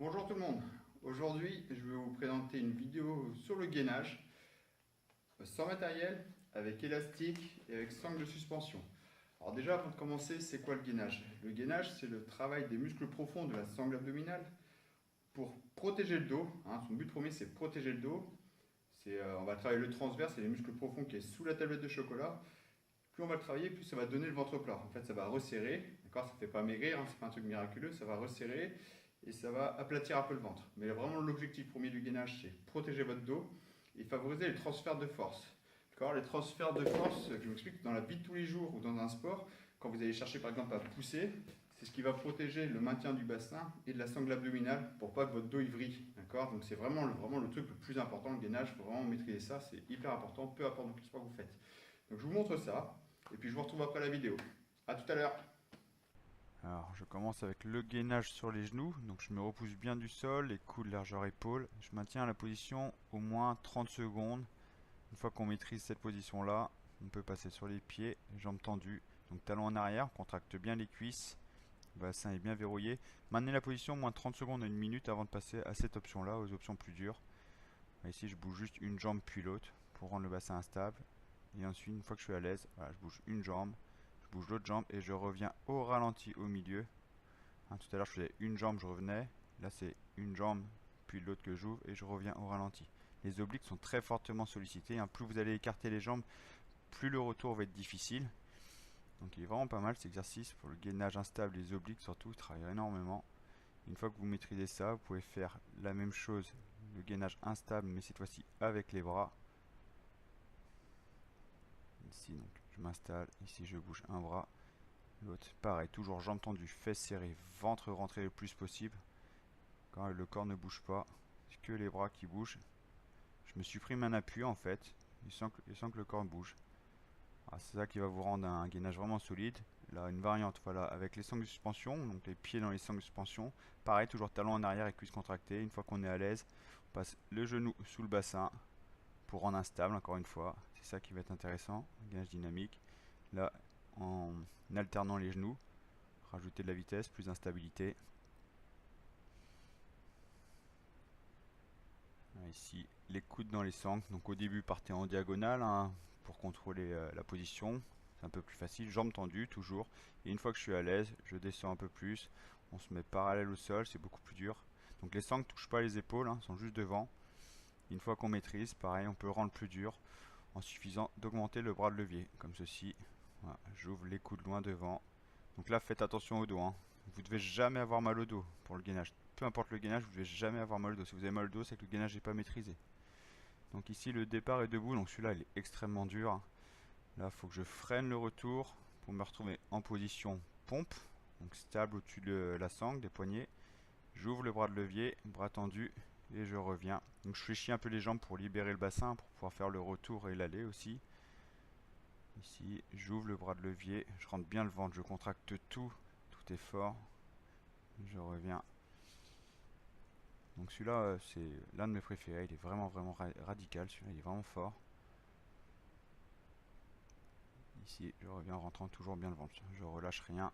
Bonjour tout le monde. Aujourd'hui, je vais vous présenter une vidéo sur le gainage sans matériel, avec élastique et avec sangle de suspension. Alors déjà, avant de commencer, c'est quoi le gainage? Le gainage, c'est le travail des muscles profonds de la sangle abdominale pour protéger le dos. Son but premier, c'est protéger le dos. On va travailler le transverse et les muscles profonds qui est sous la tablette de chocolat. Plus on va le travailler, plus ça va donner le ventre plat. En fait, ça va resserrer. D'accord, ça ne fait pas maigrir, c'est pas un truc miraculeux, ça va resserrer et ça va aplatir un peu le ventre. Mais vraiment, l'objectif premier du gainage, c'est protéger votre dos et favoriser les transferts de force. D'accord, les transferts de force, je vous explique, dans la vie de tous les jours ou dans un sport, quand vous allez chercher par exemple à pousser, c'est ce qui va protéger le maintien du bassin et de la sangle abdominale pour pas que votre dos y vrille. D'accord, donc c'est vraiment le truc le plus important, le gainage. Il faut vraiment maîtriser ça, c'est hyper important, peu importe le sport que vous faites. Donc je vous montre ça et puis je vous retrouve après la vidéo. A tout à l'heure. Alors, je commence avec le gainage sur les genoux. Donc, je me repousse bien du sol, les coudes largeur épaule. Je maintiens la position au moins 30 secondes. Une fois qu'on maîtrise cette position-là, on peut passer sur les pieds, jambes tendues. Donc, talons en arrière, on contracte bien les cuisses. Le bassin est bien verrouillé. Maintenez la position au moins 30 secondes à une minute avant de passer à cette option-là, aux options plus dures. Ici, je bouge juste une jambe puis l'autre pour rendre le bassin instable. Et ensuite, une fois que je suis à l'aise, voilà, je bouge une jambe, je bouge l'autre jambe et je reviens au ralenti au milieu. Tout à l'heure, je faisais une jambe, je revenais. Là, c'est une jambe, puis l'autre que j'ouvre et je reviens au ralenti. Les obliques sont très fortement sollicités. Plus vous allez écarter les jambes, plus le retour va être difficile. Donc, il est vraiment pas mal cet exercice pour le gainage instable. Les obliques, surtout, ils travaillent énormément. Une fois que vous maîtrisez ça, vous pouvez faire la même chose, le gainage instable, mais cette fois-ci avec les bras. Ici, donc, je m'installe. Ici, je bouge un bras. L'autre, pareil, toujours jambes tendues, fesses serrées, ventre rentré le plus possible. Quand le corps ne bouge pas, c'est que les bras qui bougent. Je me supprime un appui en fait, et sans que le corps bouge. C'est ça qui va vous rendre un gainage vraiment solide. Là, une variante, voilà, avec les sangles de suspension, donc les pieds dans les sangles de suspension. Pareil, toujours talons en arrière et cuisses contractées. Une fois qu'on est à l'aise, on passe le genou sous le bassin pour rendre instable, encore une fois. C'est ça qui va être intéressant, gainage dynamique. Là, en alternant les genoux, rajouter de la vitesse, plus d'instabilité. Ici, les coudes dans les sangles. Donc au début, partez en diagonale pour contrôler la position. C'est un peu plus facile. Jambes tendues, toujours. Et une fois que je suis à l'aise, je descends un peu plus. On se met parallèle au sol, c'est beaucoup plus dur. Donc les sangles ne touchent pas les épaules, sont juste devant. Une fois qu'on maîtrise, pareil, on peut rendre plus dur en suffisant d'augmenter le bras de levier, comme ceci. Voilà, j'ouvre les coudes loin devant. Donc là, faites attention au dos. Vous ne devez jamais avoir mal au dos pour le gainage. Peu importe le gainage, vous ne devez jamais avoir mal au dos. Si vous avez mal au dos, c'est que le gainage n'est pas maîtrisé. Donc ici, le départ est debout. Donc celui-là, il est extrêmement dur. Là, il faut que je freine le retour pour me retrouver en position pompe. Donc stable au-dessus de la sangle, des poignets. J'ouvre le bras de levier, bras tendu, et je reviens. Donc je fléchis un peu les jambes pour libérer le bassin, pour pouvoir faire le retour et l'aller aussi. Ici, j'ouvre le bras de levier, je rentre bien le ventre, je contracte tout, tout est fort. Je reviens. Donc celui-là, c'est l'un de mes préférés, il est vraiment radical, celui-là il est vraiment fort. Ici, je reviens en rentrant toujours bien le ventre, je relâche rien.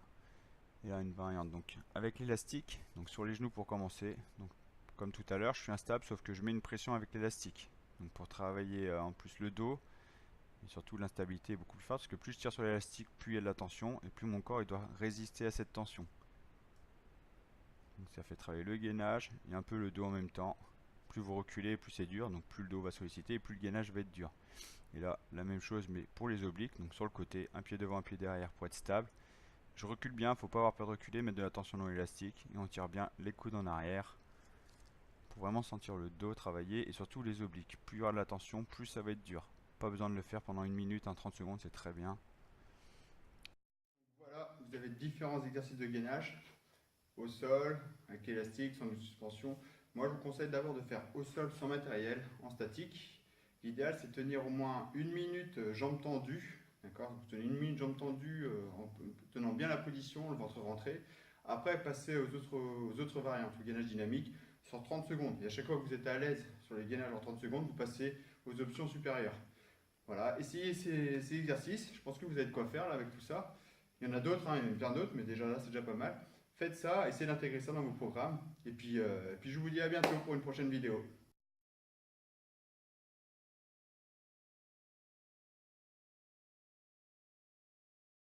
Et là, une variante, donc avec l'élastique, donc sur les genoux pour commencer. Donc comme tout à l'heure, je suis instable, sauf que je mets une pression avec l'élastique. Donc pour travailler en plus le dos, et surtout l'instabilité est beaucoup plus forte, parce que plus je tire sur l'élastique, plus il y a de la tension, et plus mon corps il doit résister à cette tension. Donc ça fait travailler le gainage et un peu le dos en même temps. Plus vous reculez, plus c'est dur, donc plus le dos va solliciter et plus le gainage va être dur. Et là, la même chose, mais pour les obliques, donc sur le côté, un pied devant, un pied derrière pour être stable. Je recule bien, faut pas avoir peur de reculer, mettre de la tension dans l'élastique et on tire bien les coudes en arrière pour vraiment sentir le dos travailler et surtout les obliques. Plus il y aura de la tension, plus ça va être dur. Pas besoin de le faire pendant une minute, 30 secondes, c'est très bien. Voilà, vous avez différents exercices de gainage. Au sol, avec élastique, sans suspension. Moi, je vous conseille d'abord de faire au sol sans matériel, en statique. L'idéal, c'est de tenir au moins une minute jambes tendues. D'accord. Vous tenez une minute jambes tendues en tenant bien la position, le ventre rentré. Après, passez aux autres variantes, le gainage dynamique, sur 30 secondes. Et à chaque fois que vous êtes à l'aise sur les gainages en 30 secondes, vous passez aux options supérieures. Voilà, essayez ces exercices. Je pense que vous avez de quoi faire là avec tout ça. Il y en a d'autres, il y en a plein d'autres, mais déjà là, c'est déjà pas mal. Faites ça, essayez d'intégrer ça dans vos programmes. Et puis je vous dis à bientôt pour une prochaine vidéo.